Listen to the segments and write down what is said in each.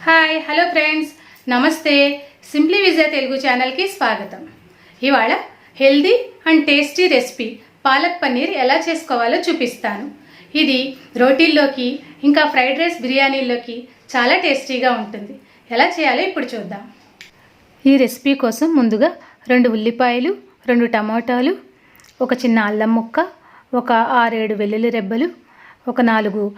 Hi hello friends నమస్తే simply విజయ తెలుగు ఛానల్కి స్వాగతం. ఇవాళ healthy and tasty recipe palak paneer ఎలా చేసుకోవాలో చూపిస్తాను. ఇది రోటీల్లోకి ఇంకా ఫ్రైడ్ రైస్ బిర్యానీల్లోకి చాలా టేస్టీగా ఉంటుంది. ఎలా చేయాలో ఇప్పుడు చూద్దాం. ఈ రెసిపీ కోసం ముందుగా 2 ఉల్లిపాయలు, 2 టమాటాలు, ఒక చిన్న అల్లం ముక్క, ఒక 6-7 వెల్లుల్లి రెబ్బలు, ఒక 4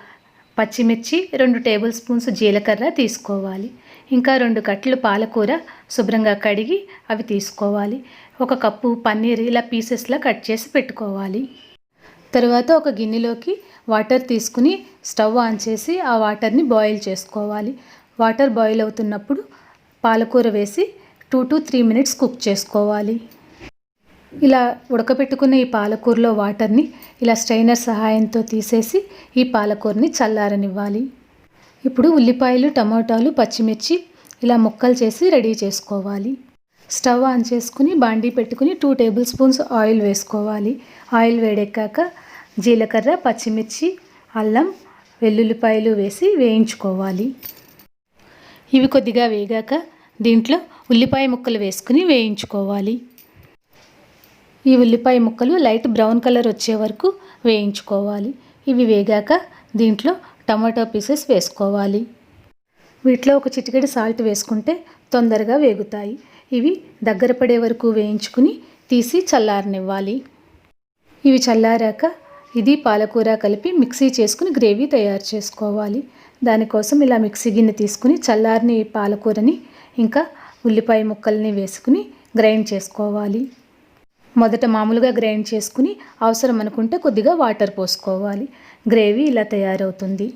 పచ్చిమిర్చి, 2 టేబుల్ స్పూన్స్ జీలకర్ర తీసుకోవాలి. ఇంకా 2 కట్టలు పాలకూర శుభ్రంగా కడిగి అవి తీసుకోవాలి. 1 కప్పు పన్నీర్ ఇలా పీసెస్లా కట్ చేసి పెట్టుకోవాలి. తర్వాత ఒక గిన్నెలోకి వాటర్ తీసుకుని స్టవ్ ఆన్ చేసి ఆ వాటర్ని బాయిల్ చేసుకోవాలి. వాటర్ బాయిల్ అవుతున్నప్పుడు పాలకూర వేసి 2 to 3 minutes కుక్ చేసుకోవాలి. ఇలా ఉడకబెట్టుకున్న ఈ పాలకూరలో వాటర్ని ఇలా స్ట్రైనర్ సహాయంతో తీసేసి ఈ పాలకూరని చల్లారనివ్వాలి. ఇప్పుడు ఉల్లిపాయలు, టమాటాలు, పచ్చిమిర్చి ఇలా ముక్కలు చేసి రెడీ చేసుకోవాలి. స్టవ్ ఆన్ చేసుకుని బాండీ పెట్టుకుని 2 టేబుల్ స్పూన్స్ ఆయిల్ వేసుకోవాలి. ఆయిల్ వేడెక్కాక జీలకర్ర, పచ్చిమిర్చి, అల్లం, వెల్లుల్లిపాయలు వేసి వేయించుకోవాలి. ఇవి కొద్దిగా వేగాక దీంట్లో ఉల్లిపాయ ముక్కలు వేసుకుని వేయించుకోవాలి. ఈ ఉల్లిపాయ ముక్కలు లైట్ బ్రౌన్ కలర్ వచ్చే వరకు వేయించుకోవాలి. ఇవి వేగాక దీంట్లో టమాటో పీసెస్ వేసుకోవాలి. వీటిలో ఒక చిటికెడు సాల్ట్ వేసుకుంటే తొందరగా వేగుతాయి. ఇవి దగ్గర పడే వరకు వేయించుకుని తీసి చల్లారనివ్వాలి. ఇవి చల్లారాక ఇది పాలకూర కలిపి మిక్సీ చేసుకుని గ్రేవీ తయారు చేసుకోవాలి. దానికోసం ఇలా మిక్సీ గిన్నె తీసుకుని చల్లారని పాలకూరని ఇంకా ఉల్లిపాయ ముక్కల్ని వేసుకుని గ్రైండ్ చేసుకోవాలి. మొదట మామూలుగా గ్రైండ్ చేసుకుని అవసరం అనుకుంటే కొద్దిగా వాటర్ పోసుకోవాలి. గ్రేవీ ఇలా తయారవుతుంది.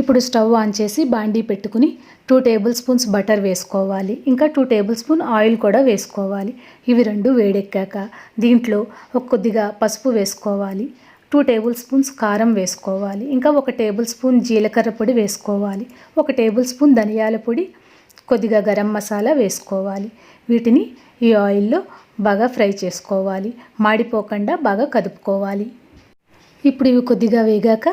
ఇప్పుడు స్టవ్ ఆన్ చేసి బాండీ పెట్టుకుని 2 టేబుల్ స్పూన్స్ బటర్ వేసుకోవాలి. ఇంకా 2 టేబుల్ స్పూన్ ఆయిల్ కూడా వేసుకోవాలి. ఇవి 2 వేడెక్కాక దీంట్లో కొద్దిగా పసుపు వేసుకోవాలి. 2 టేబుల్ స్పూన్స్ కారం వేసుకోవాలి. ఇంకా 1 టేబుల్ స్పూన్ జీలకర్ర పొడి వేసుకోవాలి. 1 టేబుల్ స్పూన్ ధనియాల పొడి, కొద్దిగా గరం మసాలా వేసుకోవాలి. వీటిని ఈ ఆయిల్లో బాగా ఫ్రై చేసుకోవాలి. మాడిపోకుండా బాగా కదుపుకోవాలి. ఇప్పుడు ఇవి కొద్దిగా వేగాక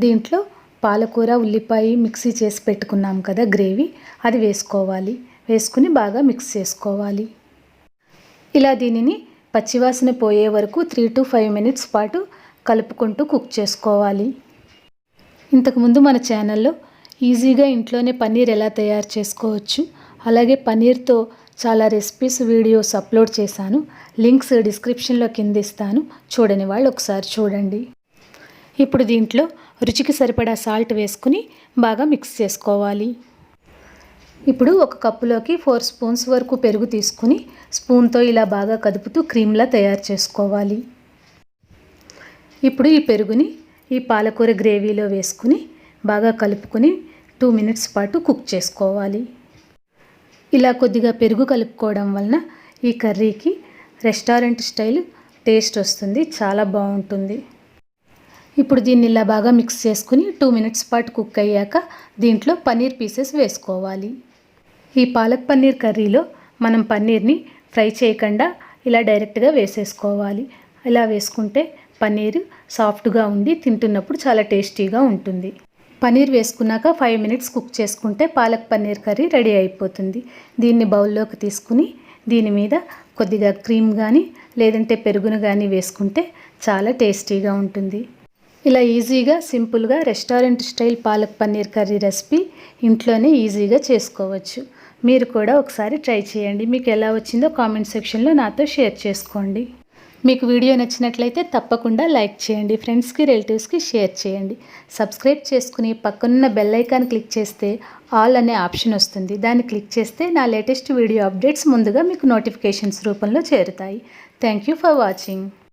దీంట్లో పాలకూర, ఉల్లిపాయ మిక్సీ చేసి పెట్టుకున్నాం కదా గ్రేవీ, అది వేసుకోవాలి. వేసుకుని బాగా మిక్స్ చేసుకోవాలి. ఇలా దీనిని పచ్చివాసన పోయే వరకు 3 to 5 minutes పాటు కలుపుకుంటూ కుక్ చేసుకోవాలి. ఇంతకుముందు మన ఛానల్లో ఈజీగా ఇంట్లోనే పన్నీర్ ఎలా తయారు చేసుకోవచ్చు, అలాగే పన్నీర్తో చాలా రెసిపీస్ వీడియోస్ అప్లోడ్ చేశాను. లింక్స్ డిస్క్రిప్షన్లో కింద ఇస్తాను. చూడని వాళ్ళు ఒకసారి చూడండి. ఇప్పుడు దీంట్లో రుచికి సరిపడా సాల్ట్ వేసుకుని బాగా మిక్స్ చేసుకోవాలి. ఇప్పుడు 1 కప్పులోకి 4 స్పూన్స్ వరకు పెరుగు తీసుకుని స్పూన్తో ఇలా బాగా కదుపుతూ క్రీమ్లా తయారు చేసుకోవాలి. ఇప్పుడు ఈ పెరుగుని ఈ పాలకూర గ్రేవీలో వేసుకుని బాగా కలుపుకొని 2 minutes పాటు కుక్ చేసుకోవాలి. ఇలా కొద్దిగా పెరుగు కలుపుకోవడం వలన ఈ కర్రీకి రెస్టారెంట్ స్టైల్ టేస్ట్ వస్తుంది. చాలా బాగుంటుంది. ఇప్పుడు దీన్ని ఇలా బాగా మిక్స్ చేసుకుని 2 minutes పాటు కుక్ అయ్యాక దీంట్లో పన్నీర్ పీసెస్ వేసుకోవాలి. ఈ పాలక్ పన్నీర్ కర్రీలో మనం పన్నీర్ని ఫ్రై చేయకుండా ఇలా డైరెక్ట్గా వేసేసుకోవాలి. ఇలా వేసుకుంటే పన్నీర్ సాఫ్ట్గా ఉండి తింటున్నప్పుడు చాలా టేస్టీగా ఉంటుంది. పన్నీర్ వేసుకున్నాక 5 minutes కుక్ చేసుకుంటే పాలక్ పన్నీర్ కర్రీ రెడీ అయిపోతుంది. దీన్ని బౌల్లోకి తీసుకుని దీని మీద కొద్దిగా క్రీమ్ కానీ లేదంటే పెరుగును కానీ వేసుకుంటే చాలా టేస్టీగా ఉంటుంది. ఇలా ఈజీగా సింపుల్గా restaurant style palak paneer curry recipe ఇంట్లోనే ఈజీగా చేసుకోవచ్చు. మీరు కూడా ఒకసారి ట్రై చేయండి. మీకు ఎలా వచ్చిందో కామెంట్ సెక్షన్లో నాతో షేర్ చేసుకోండి. మీకు వీడియో నచ్చినట్లయితే తప్పకుండా లైక్ చేయండి. ఫ్రెండ్స్కి, రిలేటివ్స్కి షేర్ చేయండి. సబ్స్క్రైబ్ చేసుకుని పక్కనున్న బెల్ ఐకాన్ క్లిక్ చేస్తే ఆల్ అనే ఆప్షన్ వస్తుంది. దాన్ని క్లిక్ చేస్తే నా లేటెస్ట్ వీడియో అప్డేట్స్ ముందుగా మీకు నోటిఫికేషన్స్ రూపంలో చేరుతాయి. Thank you for watching.